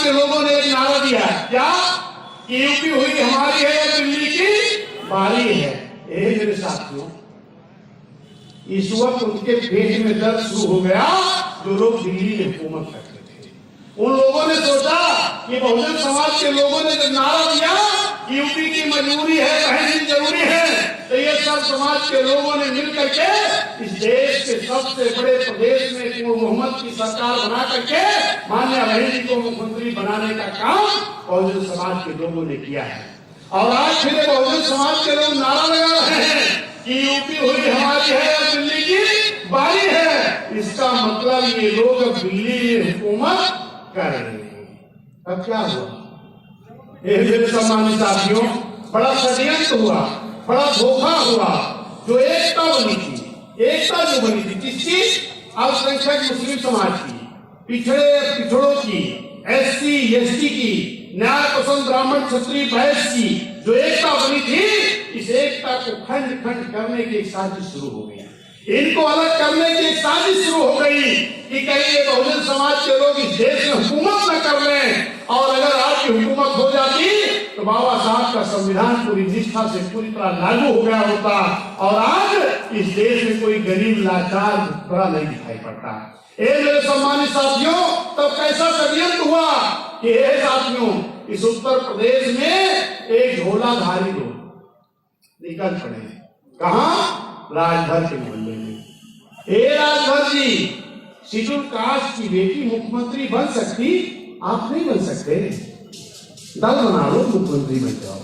समाज के लोगों ने एक नारा दिया, क्या कि यूपी हुई हमारी है या दिल्ली की बारी है। मेरे साथियों, इस वक्त उनके पेट में दर्द शुरू हो गया जो लोग दिल्ली में हुकूमत करते थे। उन लोगों ने सोचा कि बहुजन समाज के लोगों ने जब नारा दिया कि यूपी की मजबूरी है, बहन जरूरी है, तो ये सब समाज के लोगों ने मिलकर के इस देश के सबसे बड़े प्रदेश में मोहम्मद की सरकार बना करके माननीय बहन जी को मुख्यमंत्री बनाने का काम बहुजन समाज के लोगों ने किया है। और आज फिर बहुजन समाज के लोग नारा लगा रहे हैं कि यूपी हुई हमारी है या दिल्ली की बारी है। इसका मतलब ये लोग अब दिल्ली में हुकूमत कर रहे हैं। अब क्या हुआ? मेरे सम्मानित साथियों, बड़ा षड्यंत्र हुआ, बड़ा धोखा हुआ। जो एकता बनी थी, एकता जो बनी थी किसकी? अल्पसंख्यक मुस्लिम समाज की, पिछड़ों की, SC ST की, न्याय पसंद ब्राह्मण क्षत्रिय वैश्य की जो एकता बनी थी, इस एकता को खंड खंड करने की एक साजिश शुरू हो गई। इनको अलग करने की एक साजिश शुरू हो गई कि कहीं ये बहुजन समाज के लोग इस देश में हुकूमत न कर लें, और अगर आपकी हुकूमत हो जाती तो बाबा साहब का संविधान पूरी निष्ठा से पूरी तरह लागू हो गया होता और आज इस देश में कोई गरीब लाचार बड़ा नहीं दिखाई पड़ता। मेरे सम्मानित साथियों, तब कैसा षड्यंत्र हुआ कि साथियों, इस उत्तर प्रदेश में एक झोलाधारी लोग निकल पड़े। कहां? राजभर के मोहल्ले में। राजभर जी, शेड्यूल कास्ट की बेटी मुख्यमंत्री बन सकती, आप नहीं बन सकते, दल बना लो, मुख्यमंत्री बन जाओ।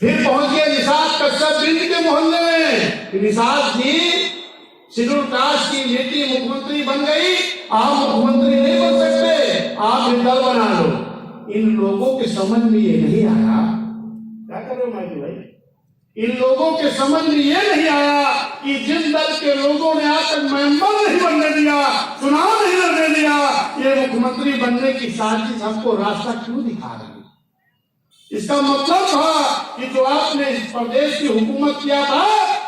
फिर पहुंच गए निषाद कश्यप बिंद के मोहल्ले में। निषाद जी, शेड्यूल कास्ट की बेटी मुख्यमंत्री बन गई, आप मुख्यमंत्री नहीं बन सकते, आप भी दल बना लो। इन लोगों के समझ में ये नहीं आया, क्या कर रहे हो माइकी भाई? इन लोगों के समझ में ये नहीं आया कि जिन दल के लोगों ने आज तक मेंबर नहीं बनने दिया, चुनाव नहीं लड़ने दिया, ये मुख्यमंत्री बनने की साजिश हमको रास्ता क्यों दिखा रही? इसका मतलब था कि जो आपने इस प्रदेश की हुकूमत किया था,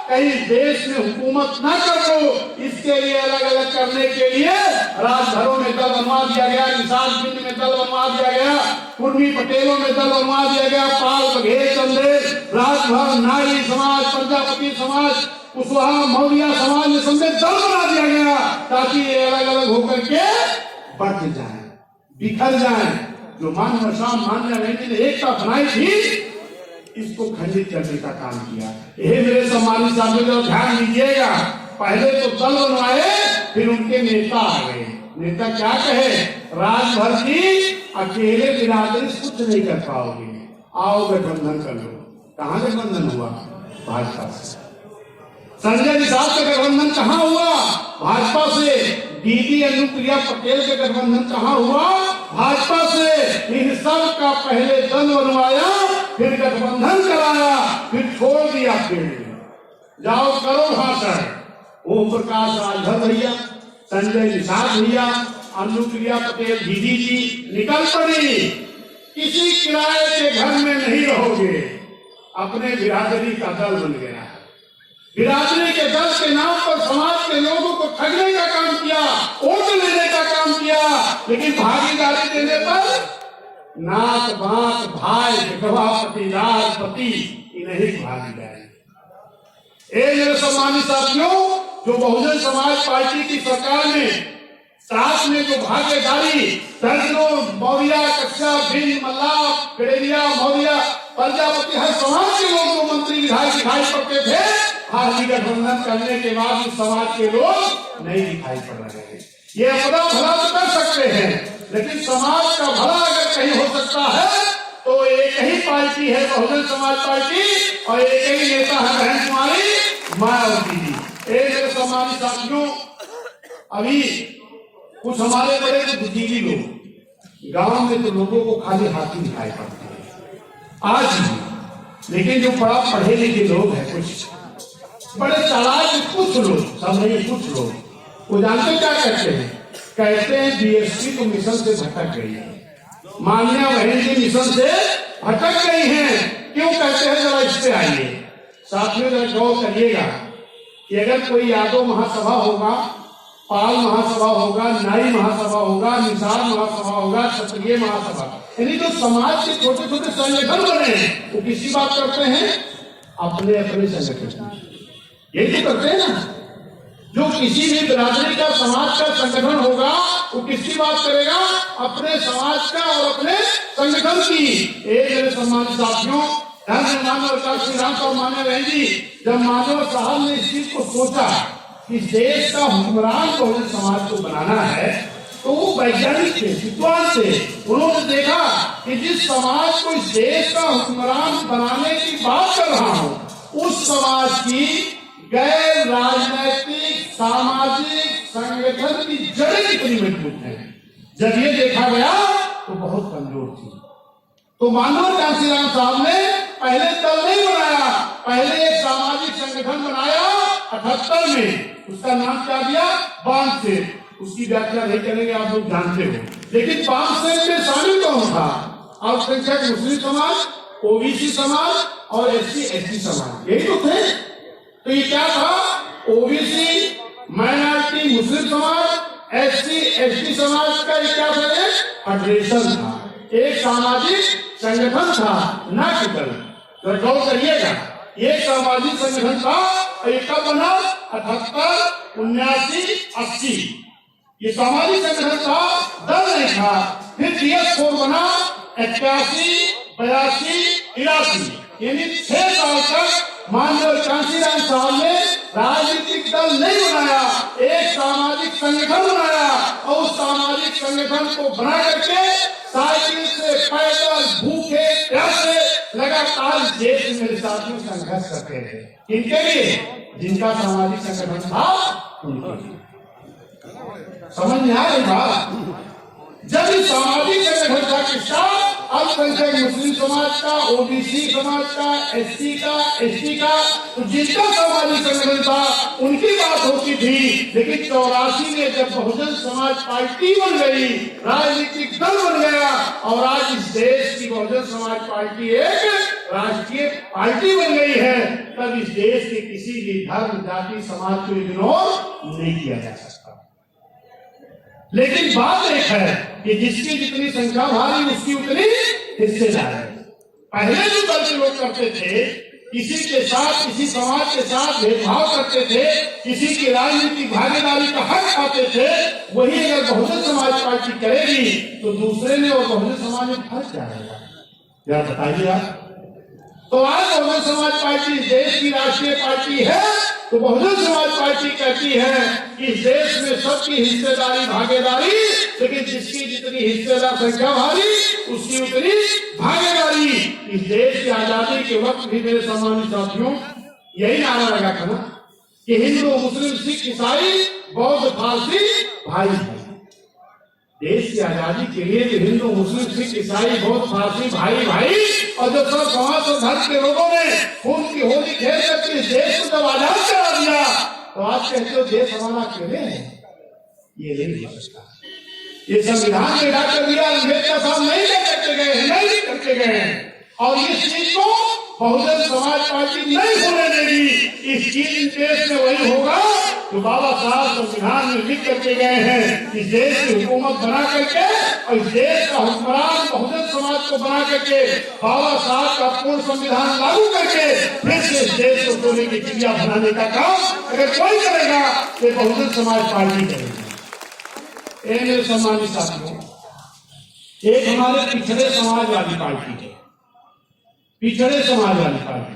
कहीं देश में हुकूमत न कर दो, इसके लिए अलग अलग करने के लिए राजभरों में दल बनवा दिया गया, निषाद बिंद में दल बनवा दिया गया, कुर्मी पटेलों में दल बनवा दिया गया, पाल बघेल चंदेल, राजभर, नाई समाज, प्रजापति समाज, कुशवाहा मौर्य समाज में सबने दल बना दिया गया ताकि ये अलग अलग होकर के बट जाए, बिखर जाए। जो मान्य ने एकता बनाई थी, इसको खंडित करने का काम किया। ये मेरे सम्मानित साथियों, ध्यान दीजिएगा, पहले तो दल बनवाए, फिर उनके नेता आ गए। नेता क्या कहे? राजभर जी, अकेले बिरादरी कुछ नहीं कर पाओगे, आओ गठबंधन कर लो। कहां गठबंधन हुआ? भाजपा से। संजय निषाद का गठबंधन कहां हुआ? भाजपा से। दीदी अनुप्रिया पटेल का गठबंधन कहां हुआ? भाजपा से। इन सब का पहले दल बनवाया, फिर गठबंधन कराया, फिर छोड़ दिया। फिर जाओ करो भाषण। ओम प्रकाश राजभर भैया, संजय निषाद भैया, अनुप्रिया पटेल दीदी जी निकल पड़ी। किसी किराए के घर में नहीं रहोगे, अपने बिरादरी का दल बन गया। बिरादरी के दल के नाम पर समाज के लोगों को ठगने का काम किया, वोट लेने का काम किया, लेकिन भागीदारी देने पर नात बात भाई विधवा पतिदार पति इन्हीं भागीदारी। मेरे सम्मानित साथियों, जो बहुजन समाज पार्टी की सरकार में साथ में जो भागीदारी दर्जनों मौर्य, कश्यप, बिंद, मल्लाह, गडेरिया, मौर्य, प्रजापति, हर समाज के लोग जो मंत्री विधायक दिखाई पड़ते थे, हाथी गठबंधन करने के बाद उस समाज के लोग नहीं दिखाई पड़ रहे हैं। ये अपना भला तो कर सकते हैं, लेकिन समाज का भला अगर कहीं हो सकता है तो एक ही पार्टी है बहुजन समाज पार्टी, और एक ही नेता है बहन कुमारी मायावती जी। मेरे सम्मानित साथियों, अभी कुछ हमारे बड़े बुद्धिजीवी लोग गांव में तो लोगों को खाली हाथी दिखाई पड़ते हैं आज भी, लेकिन जो बड़ा पढ़े लिखे लोग हैं, कुछ बड़े चालाक कुछ लोग, सब नहीं कुछ लोग, वो जानते क्या कहते हैं? कहते हैं DSP तो मिशन से भटक गई है, मान्य बहन जी मिशन से भटक गई हैं। क्यों कहते हैं? जरा इस पे आइए साथियों, जरा गौर करिएगा कि अगर कोई यादव महासभा होगा पाल महासभा होगा, नाई महासभा होगा, निसार महासभा होगा, क्षत्रिय महासभा, यानी जो समाज के छोटे छोटे संगठन बने हैं वो किसकी बात करते हैं? अपने अपने संगठन। यही तो करते हैं ना। जो किसी भी बिरादरी का समाज का संगठन होगा वो किसकी बात करेगा? अपने समाज का और अपने संगठन की। एक मेरे सम्मानित साथियों, मानव श्री राम साहब माने रहे जी, जब मानव साहब ने इस चीज को सोचा कि देश का हुक्मरान बहुजन समाज को बनाना है, तो वो वैज्ञानिक थे, विद्वान थे। उन्होंने देखा कि जिस समाज को इस देश का हुक्मरान बनाने की बात कर रहा हूं, उस समाज की गैर राजनैतिक सामाजिक संगठन की जड़ें कितनी मजबूत हैं। जब ये देखा गया तो बहुत कमजोर थी। तो मानव कांशीराम साहब ने पहले दल नहीं बनाया, पहले एक सामाजिक संगठन बनाया 78 में। उसका नाम क्या दिया? बामसेन। उसकी व्याख्या नहीं करेंगे, आप लोग जानते हो। लेकिन बामसेन में शामिल कौन था? अल्पसंख्यक मुस्लिम समाज, ओबीसी समाज और SC/ST समाज, यही तो थे। तो ये क्या था? ओबीसी, माइनॉरिटी मुस्लिम समाज, SC/ST समाज का ये क्या था? फेडरेशन था, एक सामाजिक संगठन था, ना कि दल। तो गौर करिएगा, ये सामाजिक संगठन था। ये कब बना? 78, 79, 80। ये सामाजिक संगठन था, दल नहीं था। फिर DS4 बना 81, 82, 83, यानी 6 साल तक मानव कांशीराम साहब ने राजनीतिक दल नहीं बनाया, एक सामाजिक संगठन बनाया। और उस सामाजिक संगठन को बना करके साइकिल से, पैदल, भूखे प्यासे लगातार देश में मेरे साथियों संघर्ष करते थे। किनके लिए? जिनका सामाजिक संगठन था उनके लिए। समझ में आ रही बात? जब इस सामाजिक संगठन का किस्सा अल्पसंख्यक मुस्लिम समाज का, ओबीसी समाज का, SC का, ST का, तो जिनका सामाजिक संगठन था उनकी बात होती थी। लेकिन 84 में जब बहुजन समाज पार्टी बन गई, राजनीतिक दल बन गया, और आज इस देश की बहुजन समाज पार्टी एक राष्ट्रीय पार्टी बन गई है, तब इस देश के किसी भी धर्म, जाति, समाज को इग्नोर नहीं किया जा सकता। लेकिन बात एक है कि जिसकी जितनी संख्या भारी उसकी उतनी हिस्सेदारी। पहले जो दल के लोग करते थे, किसी के साथ, किसी समाज के साथ भेदभाव करते थे, किसी की राजनीतिक भागीदारी का हक खाते थे, वही अगर बहुजन समाज पार्टी करेगी तो दूसरे में और बहुजन समाज में फर्क क्या रहेगा? क्या बताइए आप। तो आज बहुजन समाज पार्टी देश की राष्ट्रीय पार्टी है, तो बहुजन समाज पार्टी कहती है कि देश में सबकी हिस्सेदारी, भागीदारी, लेकिन जिसकी जितनी हिस्सेदार संख्या भारी उसकी उतनी भागीदारी। इस देश की आजादी के वक्त भी मेरे सम्मानित साथियों यही नारा लगा था ना कि हिंदू, मुस्लिम, सिख, ईसाई, बौद्ध, पारसी भाई भाई। देश की आजादी के लिए जो हिंदू, मुस्लिम, सिख, ईसाई, बौद्ध, पारसी भाई भाई, और जब सब समाज और धर्म के लोगों ने खून की होली खेल करके इस देश को जब आजाद करा दिया, तो आज कहते हो देश हमारा अकेले है। ये नहीं हो सकता। ये संविधान में डॉक्टर बी आर अम्बेडकर साहब नहीं करके गए हैं, नहीं करके गए हैं, और इस चीज को बहुजन समाज पार्टी नहीं होने देगी। इस चीज देश में वही होगा जो बाबा साहब संविधान में लिख करके गए हैं। इस देश की हुकूमत बना करके और इस देश का हुक्मरान बहुजन समाज को बना करके बाबा साहब का पूर्ण संविधान लागू करके फिर से इस देश को सोने की चिड़िया बनाने का काम अगर कोई करेगा तो बहुजन समाज पार्टी करेगी। मेरे सम्मानित साथियों, एक हमारे पिछड़े समाज वाली पार्टी है, पिछड़े समाज वाली पार्टी।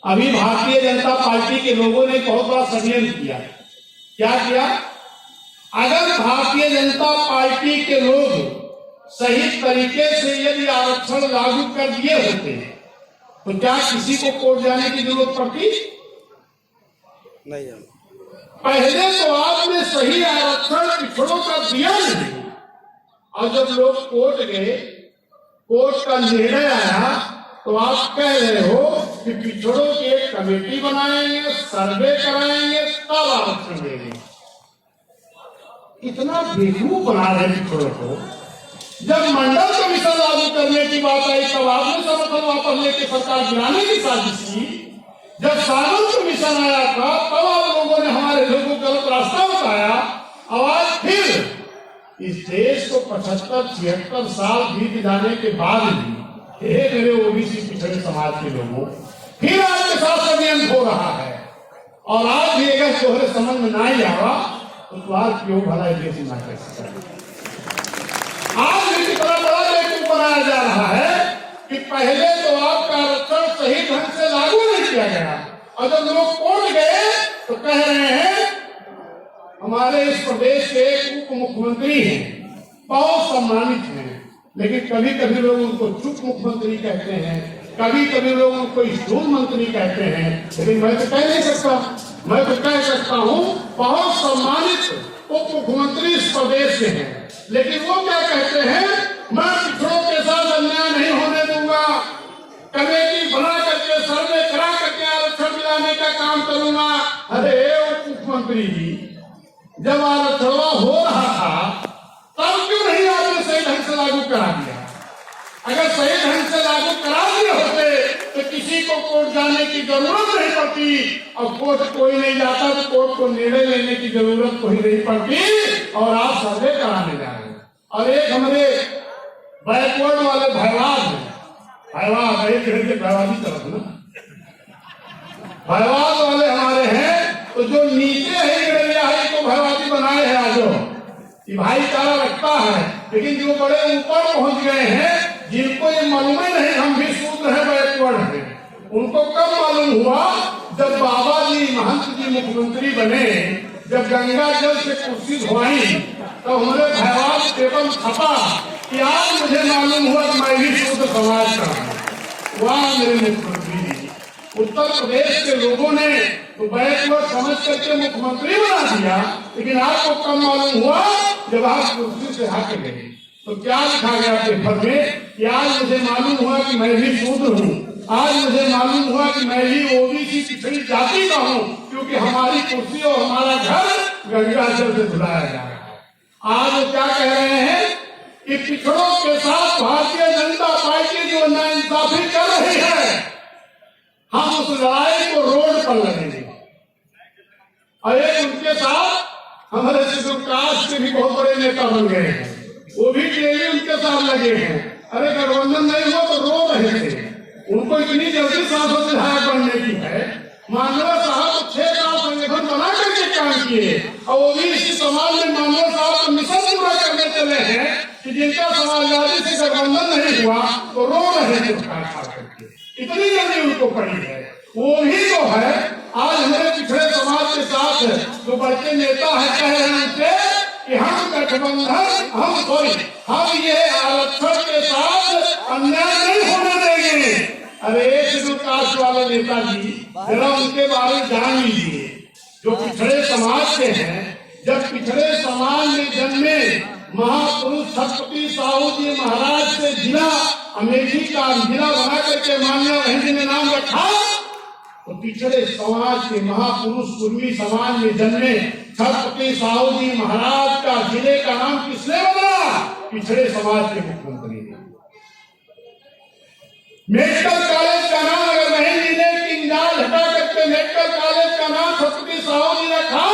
अभी भारतीय जनता पार्टी के लोगों ने बहुत बड़ा षड्यंत्र किया। क्या किया? अगर भारतीय जनता पार्टी के लोग सही तरीके से यदि आरक्षण लागू कर दिए होते तो क्या किसी को कोर्ट जाने की जरूरत पड़ती? नहीं। पहले तो आपने सही आरक्षण पिछड़ों का दिया नहीं, और जब लोग कोर्ट गए, कोर्ट का निर्णय आया, तो आप कह रहे हो कि पिछड़ों की एक कमेटी बनाएंगे, सर्वे कराएंगे, तब आरक्षण देंगे। इतना बेवकूफ बना रहे पिछड़ों को। जब मंडल कमीशन लागू करने की बात आई तब आपने समर्थन वापस लेके सरकार गिराने की साजिश की। जब सामंत मिशन आया था तब आप लोगों ने हमारे लोगों को गलत रास्ता बताया। और आज फिर इस देश को 75-76 साल बीत जाने के बाद भी हे मेरे ओबीसी पिछड़े समाज के लोगों, फिर आपके साथ षड्यंत्र हो रहा है। और आज भी अगर तोहरे समझ में ना ही आवा तो तुम्हार क्यों भला जैसी ना कर सकता। आज भी कितना बड़ा बेवकूफ बनाया जा रहा है कि पहले तो आपका आरक्षण सही ढंग से लागू नहीं किया गया, और जब लोग कोर्ट गए तो कह रहे हैं हमारे इस प्रदेश के एक उप मुख्यमंत्री हैं, बहुत सम्मानित हैं, लेकिन कभी कभी लोग उनको चुप मुख्यमंत्री कहते हैं, कभी कभी लोग उनको स्टूल मंत्री कहते हैं। लेकिन मैं तो कह नहीं सकता, मैं तो कह सकता हूँ बहुत सम्मानित उप मुख्यमंत्री इस प्रदेश के हैं। लेकिन वो क्या कहते हैं, मैं पिछड़ों के साथ अन्याय नहीं होने दूंगा, कमेटी बना करके सर्वे करा करके आरक्षण दिलाने का काम करूंगा। अरे उप मुख्यमंत्री जी, जब आरक्षण हो रहा था तब क्यों नहीं आपने सही ढंग से लागू करा दिया? अगर सही ढंग से लागू करा दिए होते तो किसी को कोर्ट जाने की जरूरत नहीं पड़ती, और कोर्ट कोई नहीं जाता तो कोर्ट को निर्णय लेने की जरूरत कोई नहीं पड़ती, और आप सर्वे कराने जा रहे हैं। और एक हमारे बैकवर्ड वाले भयवाद है, भयवाद एक भयवादी तरफ ना, भयवाद वाले हमारे हैं, तो जो नीचे है को भयवादी बनाए हैं। आज ये भाईचारा रखता है, लेकिन जो बड़े ऊपर पहुंच गए हैं, जिनको ये मालूम ही नहीं हम भी शूद्र हैं, बैकवर्ड हैं, उनको कब मालूम हुआ जब बाबा जी महंत जी मुख्यमंत्री बने, जब गंगा जल से कुर्सी धोई तो हमारे भयवाद पेपर छपा कि आज मुझे मालूम हुआ कि मैं भी शूद्र समाज का हूँ। वाह मेरे मुख्यमंत्री जी, उत्तर प्रदेश के लोगों ने तो बैकवर्ड समझ करके मुख्यमंत्री बना दिया, लेकिन आपको कब मालूम हुआ जब आप कुर्सी से हट गए। तो क्या लिखा गया पेपर में कि आज मुझे मालूम हुआ कि मैं भी शूद्र हूँ, आज मुझे मालूम हुआ कि मैं भी ओबीसी पिछड़ी जाति का हूँ, क्योंकि हमारी कुर्सी और हमारा घर गंगा जल से धुलाया जा रहा है। आज वो क्या कह रहे हैं कि पिछड़ों के साथ भारतीय जनता पार्टी जो नाइंसाफी कर रही है, हम उस लड़ाई को रोड पर लड़ेंगे। और एक उनके साथ हमारे शेड्यूल कास्ट के भी बहुत बड़े नेता बन गए हैं, वो भी डेली उनके साथ लगे हैं। अरे गठबंधन नहीं हुआ तो रो रहे थे, उनको इतनी जल्दी सांसद विधायक बनने की है। मानवा साहब 6 साल संगठन बना करके काम किए, और वो भी इसी समाज में मानवा साहब का मिशन पूरा करने चले हैं कि जिनका समाजवादी से गठबंधन नहीं हुआ तो रो रहे थे उसका खा करके, इतनी जल्दी उनको पड़ी है। वो ही तो है आज हमारे पिछड़े समाज के साथ जो बड़े नेता है कह रहे हैं उनसे कि हम गठबंधन हम ये आरक्षण के साथ अन्याय नहीं होने देंगे। अरे शेड्यूल कास्ट वाले नेताजी जरा उनके बारे में जान लीजिए, जो पिछड़े समाज के हैं। जब पिछड़े समाज में जन्मे महापुरुष छत्रपति साहू जी महाराज से जिला अमेठी का जिला बना करके मान्या बहन जी ने नाम रखा, तो पिछड़े समाज के महापुरुष कुर्मी समाज में जन्मे छत्रपति साहू जी महाराज का जिले का नाम किसने बदला? पिछड़े समाज के मुख्यमंत्री ने। मेडिकल कॉलेज का नाम अगर बहन जी ने किंजाल हटा करके मेडिकल कॉलेज का नाम छत्रपति साहू जी रखा,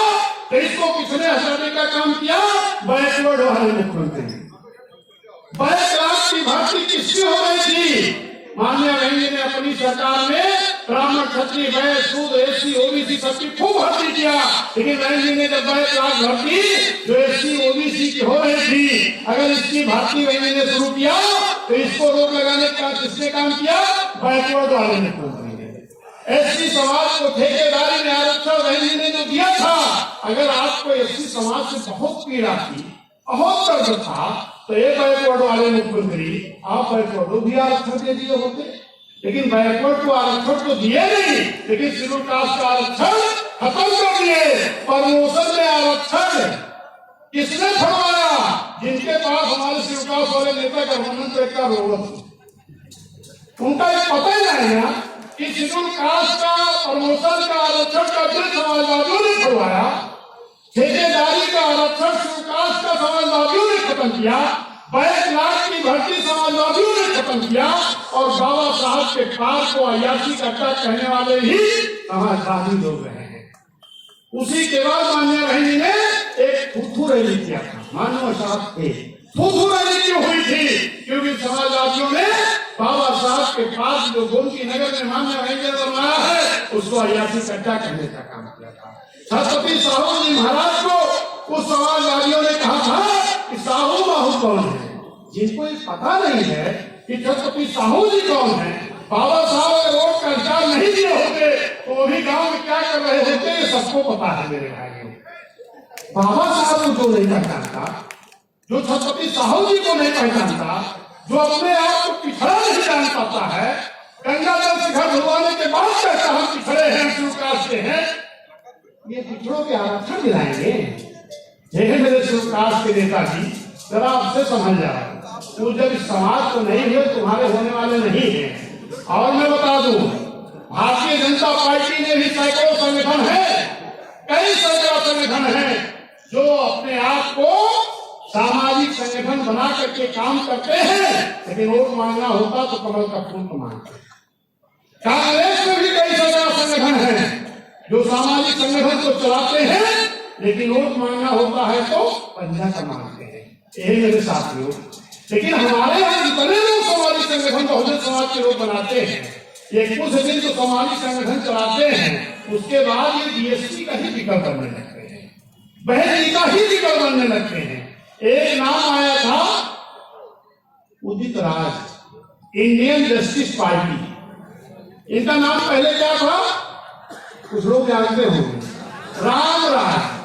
तो इसको किसने हटाने का काम किया? बैकवर्ड वाले मुख्यमंत्री। बैकवर्ड की भर्ती किसकी हो रही थी? माननीय बहन जी ने अपनी सरकार में ब्राह्मण क्षत्रिय वैश्य शूद्र एससी ओबीसी सबकी खूब भर्ती किया, लेकिन बहन जी ने जब बैकवर्ड भर्ती जो एससी ओबीसी की हो रही थी, अगर इसकी भर्ती बहन जी ने शुरू किया तो इसको रोक लगाने का किसने काम किया? बैकवर्ड वाले मुख्यमंत्री ने। एससी समाज को ठेकेदारी में आरक्षण बहन जी ने जो दिया था, अगर आपको एससी समाज से बहुत पीड़ा थी, बहुत दर्द था, तो ये बैकवर्ड वाले मुख्यमंत्री आप बैकवर्ड को भी आरक्षण दे दिए होते। लेकिन बैकवर्ड को आरक्षण तो दिए नहीं, लेकिन शेड्यूल कास्ट का आरक्षण खत्म कर दिए। प्रमोशन में आरक्षण किसने फरमाया? जिनके पास हमारे शेड्यूल कास्ट वाले नेता गठबंधन का रोग, उनका ये पता ही नहीं है कि शेड्यूल कास्ट का प्रमोशन का आरक्षण का बिल समाजवादियों ने फरमाया, ठेकेदारी का आरक्षण शेड्यूल कास्ट का समाजवादियों ने खत्म किया, 22 लाख की भर्ती समाजवादियों ने खत्म किया और बाबा साहब के पार को अयासी करता कहने वाले ही समाजवादी लोग रहे हैं। उसी के बाद माननीय रैली ने एक थूथू रैली किया था। माननीय साहब थे, थूथू रैली क्यों हुई थी? क्योंकि समाजवादियों ने बाबा साहब के पास जो गोमती नगर में मान्य रैली बनाया है उसको अयासी कट्टा करने का काम किया था। छत्रपति साहू जी महाराज को उस समाजवादियों ने कहा था कि साहू बाहू कौन है? जिनको ये पता नहीं है कि छत्रपति साहू जी कौन है, बाबा साहब अगर वोट का अधिकार नहीं दिए होते तो वो भी गांव में क्या कर रहे होते ये सबको पता है मेरे भाइयों। बाबा साहब को जो नहीं पहचानता, जो छत्रपति साहू जी को नहीं पहचानता, जो अपने आप को पिछड़ा नहीं जान पाता है, गंगा जल शिखर धुलवाने के बाद कहता हम पिछड़े हैं, शिवकाश के हैं, ये पिछड़ों के आरक्षण दिलाएंगे? मेरे शिवकाश के नेताजी जरा आपसे समझ जाए, तो जब इस समाज को नहीं हुए तुम्हारे होने वाले नहीं है। और मैं बता दूं, भारतीय जनता पार्टी में भी सैकड़ों संगठन है, कई सैकड़ों संगठन है जो अपने आप को सामाजिक संगठन बना करके काम करते हैं, लेकिन वोट मांगना होता तो कमल का फूल तो मांगते। कांग्रेस में भी कई सैकड़ों संगठन है जो सामाजिक संगठन को चलाते हैं, लेकिन वोट मांगना होता है तो पंजा का मांगते हैं। यही मेरे साथियों, लेकिन हमारे यहाँ जितने लोग सामाजिक संगठन बहुजन समाज के लोग बनाते हैं, ये कुछ दिन तो सामाजिक संगठन चलाते हैं, उसके बाद ये बीएसपी का ही विकल्प बनने लगते हैं, बहन जी का ही विकल्प बनने लगते हैं। एक नाम आया था Udit Raj, Indian justice party. इनका नाम पहले क्या था कुछ लोग जानते होंगे, राम राज।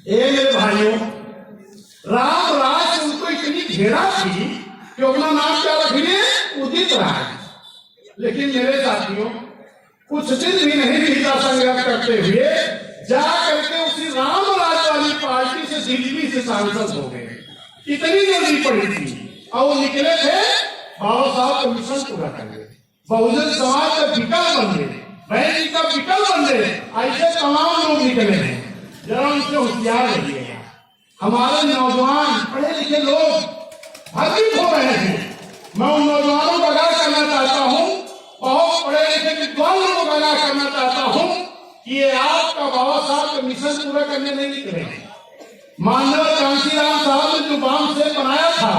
मेरे भाइयों, राम राज उनको इतनी घेरा थी कि अपना नाम क्या रख लिए, उदित राज। लेकिन मेरे साथियों, कुछ दिन भी नहीं बीता संघर्ष करते हुए जा करके उसी राम राज वाली पार्टी से दिल्ली से सांसद हो गए। इतनी जल्दी पड़ी थी और वो निकले थे बाबा साहब का मिशन पूरा करने, बहुजन समाज का विकल्प बनने, बहन जी का विकल्प बनने, ऐसे तमाम लोग निकले हैं। जरा उनसे होशियार रहिएगा। हमारे नौजवान पढ़े लिखे लोग भर्ती हो रहे हैं, मैं उन नौजवानों को आगाह करना चाहता हूँ, बहुत पढ़े लिखे विद्वान लोगों को आगाह करना चाहता हूँ कि ये आपका बाबा साहब का मिशन पूरा करने नहीं निकले। मानव कांशीराम साहब ने जो बाम सेल बनाया था,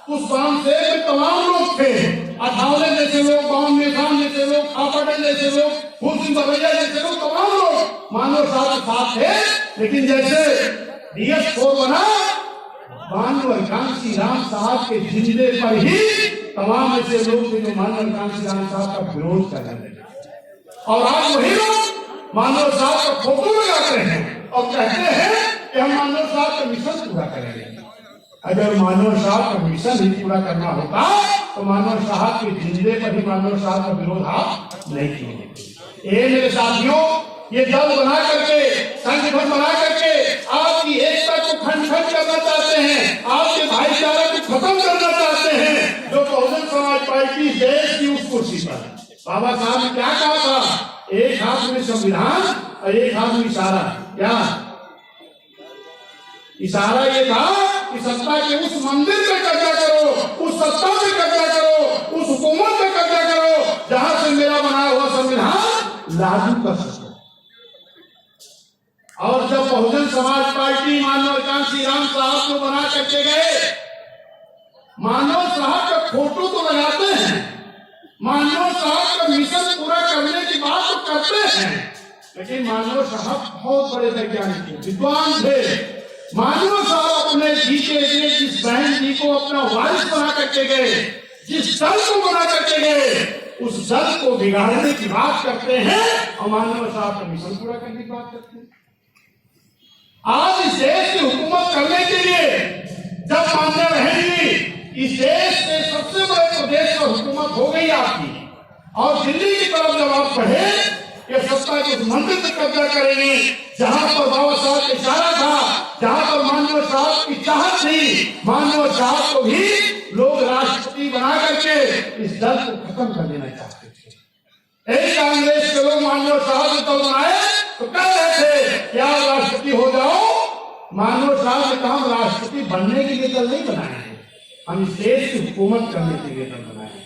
उस बाम सेल में तमाम लोग थे, अठावले जैसे लोग, बाम निशान जैसे लोग, खापटन जैसे लोग, फूल बवैया जैसे लोग, तमाम लोग मानव साहब के साथ थे। लेकिन जैसे DS4 बना, मानव कांशीराम साहब के जिंदे पर ही तमाम ऐसे लोग थे जो मानव कांशीराम साहब का विरोध कर रहे थे। और आज वही लोग मानव साहब का फोटो लगाते हैं और कहते हैं कि हम मानव साहब का मिशन पूरा करेंगे। अगर मानव साहब का मिशन ही पूरा करना होता तो मानव साहब के जिंदे पर ही मानव साहब का विरोध आप नहीं किए। ये मेरे साथियों, ये दल बना करके, संगठन बना करके आपकी एकता को खंड खंड करना चाहते हैं, आपके भाईचारे को खत्म करना चाहते हैं। जो बहुजन समाज पार्टी देश की उस कुर्सी पर, बाबा साहब ने क्या कहा था, एक हाथ में संविधान और एक हाथ में इशारा। क्या इशारा? ये था कि सत्ता के उस मंदिर पे कब्जा करो, उस सत्ता पे कब्जा करो, उस हुकूमत पे कब्जा करो जहां से मेरा बनाया हुआ संविधान लागू कर सको। और जब बहुजन समाज पार्टी मानव कांशीराम साहब को बना करके गए, मानव साहब का फोटो तो लगाते हैं, मानव साहब का मिशन पूरा करने की बात तो करते हैं, लेकिन मानव साहब बहुत बड़े वैज्ञानिक थे, विद्वान थे। मानव साहब अपने जी के लिए जिस बहन जी को अपना वारिस बना करके गए, जिस दल को बना करके गए, उस दल को बिगाड़ने की बात करते हैं और मानव साहब का मिशन पूरा करने की बात करते हैं। आज इस देश की हुकूमत करने के लिए जब मान्य रहेंगी, इस देश के सबसे बड़े प्रदेश पर हुकूमत हो गई आपकी, और दिल्ली की तरफ जब आप बढ़े कि सत्ता के उस मंदिर पर कब्जा करेंगे जहां पर बाबा साहब का इशारा था, जहां पर मानव साहब की चाहत थी, मानव साहब को भी लोग राष्ट्रपति बना करके इस दल को खत्म कर देना चाहते थे। एक कांग्रेस के लोग मानव साहब ने दल बनाए तो कह रहे थे क्या राष्ट्रपति हो जाओ। मानव साहब ने कहा राष्ट्रपति बनने के लिए दल नहीं बनाए हैं, हम इस देश की हुकूमत करने के लिए दल बनाए।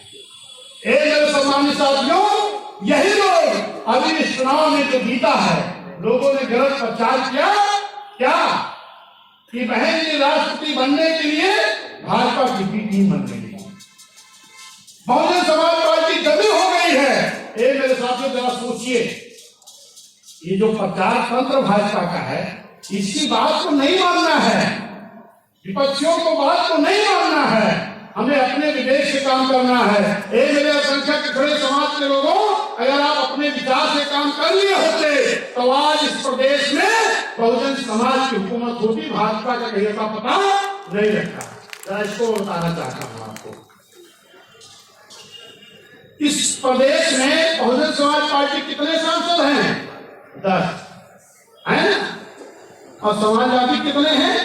मेरे सम्मानित साथियों, यही लोग अभी इस चुनाव में जो जीता है, लोगों ने गलत प्रचार किया क्या कि बहन जी राष्ट्रपति बनने के लिए भाजपा की भी टीम बन गई है, बहुजन समाज पार्टी दबी हो गई है। मेरे साथियों जरा सोचिए, ये जो प्रचार तंत्र भाजपा का है, इसकी बात को नहीं मानना है, विपक्षियों को बात को नहीं मानना है, हमें अपने विवेक से काम करना है। मेरे अल्पसंख्यक पिछड़े समाज के लोगों, अगर आप अपने विचार से काम कर लिए होते तो आज इस प्रदेश में बहुजन समाज की हुकूमत होती, भाजपा का कहीं का पता नहीं लगता। इसको बताना चाहता हूं आपको, इस प्रदेश में बहुजन समाज पार्टी कितने सांसद हैं? 10 है ना, और समाजवादी कितने हैं?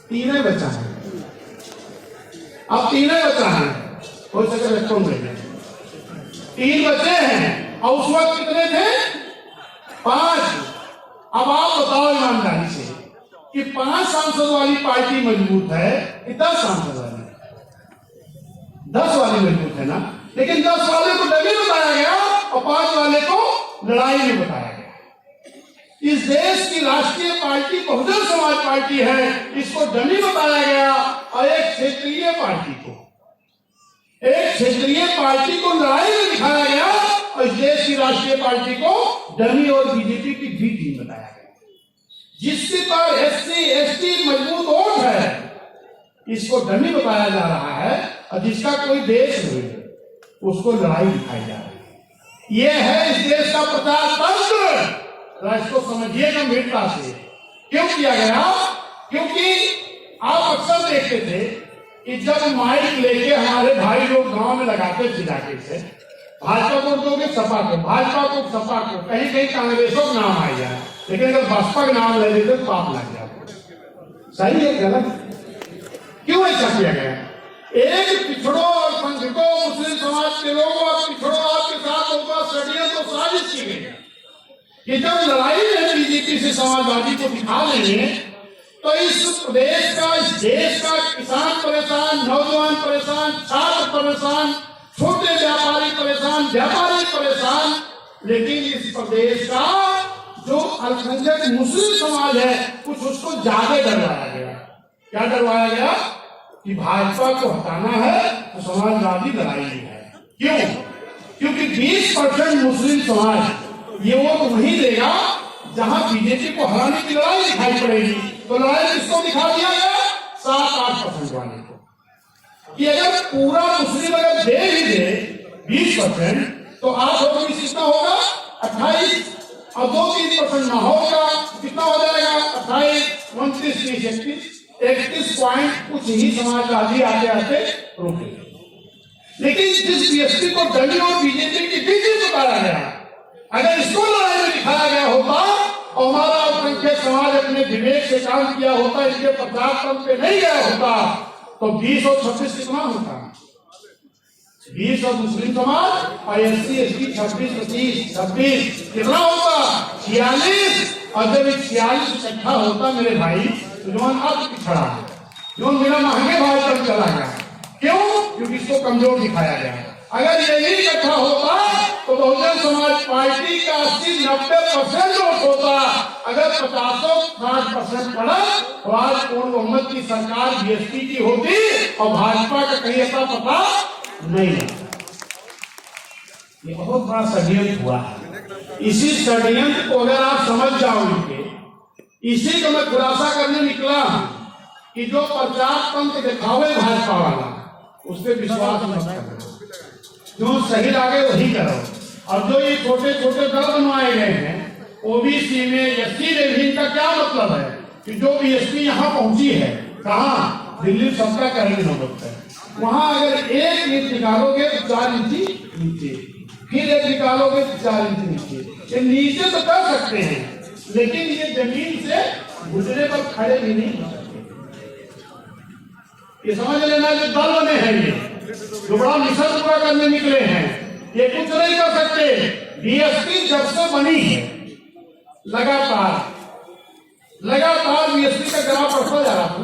3 बचा है। अब 3 बचा है, हो सके रखो में 3 बचे हैं, और उस वक्त कितने थे? 5। अब आप बताओ ईमानदारी से कि 5 सांसद वाली पार्टी मजबूत है कि 10 सांसद वाली? 10 वाली मजबूत है ना, लेकिन 10 वाले को डमी बताया गया और 5 वाले को लड़ाई में बताया गया। इस देश की राष्ट्रीय पार्टी बहुजन समाज पार्टी है, इसको डमी बताया गया, और एक क्षेत्रीय पार्टी को लड़ाई में दिखाया गया, और इस देश की राष्ट्रीय पार्टी को डमी और बीजेपी की भी टीम बताया गया। जिसके पास एससी एसटी मजबूत वोट है, इसको डमी बताया जा रहा है, और जिसका कोई देश नहीं उसको लड़ाई दिखाई जा रही है। यह है इस देश का प्रचार तंत्र। इसको समझिए गंभीरता से। क्यों किया गया? क्योंकि आप अक्सर देखते थे कि जब माइक लेके हमारे भाई लोग गांव में लगाते थे जाके से, भाजपा को दोगे सपा को, भाजपा को सपा को, कहीं कहीं कांग्रेसों का नाम आ जाए, लेकिन अगर भाजपा का नाम ले लेते तो पाप लग जाता। सही है गलत? क्यों ऐसा किया गया? एक पिछड़ों और संघिकों मुस्लिम समाज के लोगों और पिछड़ों आपके साथ होगा षड्यंत्र तो साजिश की गई है कि जब लड़ाई में बीजेपी से समाजवादी को दिखा लेंगे तो इस प्रदेश का, इस देश का किसान परेशान, नौजवान परेशान, छात्र परेशान, छोटे व्यापारी परेशान, व्यापारी परेशान, लेकिन इस प्रदेश का जो अल्पसंख्यक मुस्लिम समाज है कुछ उसको ज्यादा डरवाया गया। क्या डरवाया गया? कि भाजपा को हटाना है तो समाजवादी लड़ाई है। क्यों? क्योंकि 20% मुस्लिम समाज ये वोट वहीं देगा जहां बीजेपी को हराने की लड़ाई दिखाई पड़ेगी। तो लड़ाई किसको दिखा दिया गया? 7-8% वाले को। कि अगर पूरा मुस्लिम अगर दे ही दे 20%, तो 8 वोट कितना होगा? 28, और 2-3% ना होगा कितना हो जाएगा? 28, 29, 30, 31 पॉइंट कुछ ही समाजवादी आगे आते रुके। लेकिन जिस बीएसपी को डमी और बीजेपी के बीच बताया गया, अगर इसको लड़ाई में दिखाया गया होता और हमारा अल्पसंख्यक समाज अपने विवेक से काम किया होता, इसके प्रचार तंत्र पे नहीं गया होता, तो 20 और 26 कितना होता? 20 और मुस्लिम समाज और एससी एसटी 26, 25, 26 कितना होता? 46। और जब 46 इकट्ठा होता मेरे भाई, जवान अब पिछड़ा है, जो मेरा महंगे भाव पर चला गया। क्यों? क्योंकि इसको कमजोर दिखाया गया। अगर ये नहीं इकट्ठा होता तो बहुजन समाज पार्टी का 80-90% वोट होता। अगर 50-60% पड़ा तो आज पूर्ण बहुमत की सरकार बीएसपी की होती और भाजपा का कहीं ऐसा पता नहीं लगता। ये बहुत बड़ा षड्यंत्र हुआ है। इसी षड्यंत्र को अगर आप समझ जाओगे, इसी को मैं खुलासा करने निकला कि जो प्रचार तंत्र दिखावे भाजपा वाला, उस पर विश्वास मत करो। जो सही लागे वही करो। और जो ये छोटे छोटे दल बनवाए गए हैं ओबीसी में, एससी में भी, इनका क्या मतलब है कि जो बीएसपी यहाँ पहुंची है, कहाँ? दिल्ली सबका करेंगे नौबत है। वहां अगर एक इंच निकालोगे तो 4 इंच नीचे, फिर एक निकालोगे तो 4 इंच नीचे। ये नीचे तो कर सकते हैं, लेकिन ये जमीन से गुजरे पर खड़े भी नहीं हो सकते। ये समझ लेना, जो दल बने हैं, ये जो बड़ा मिशन पूरा करने निकले हैं, ये कुछ नहीं कर सकते। बीएसपी जब से बनी है लगातार बीएसपी का ग्राफ बढ़ता जा रहा था।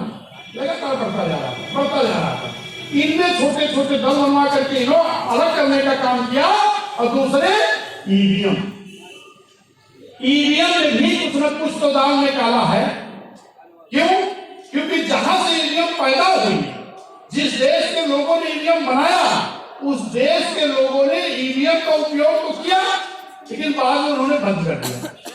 लगातार बढ़ता जा रहा था, बढ़ता जा रहा था। इनमें छोटे छोटे दल बनवा करके इन्होंने अलग करने का काम किया। और दूसरे ईवीएम, ईवीएम में भी कुछ न कुछ तो दाल में काला है। क्यों? क्योंकि जहां से ईवीएम पैदा हुई, जिस देश के लोगों ने ईवीएम बनाया, उस देश के लोगों ने ईवीएम का उपयोग तो किया, लेकिन बाद में उन्होंने बंद कर दिया।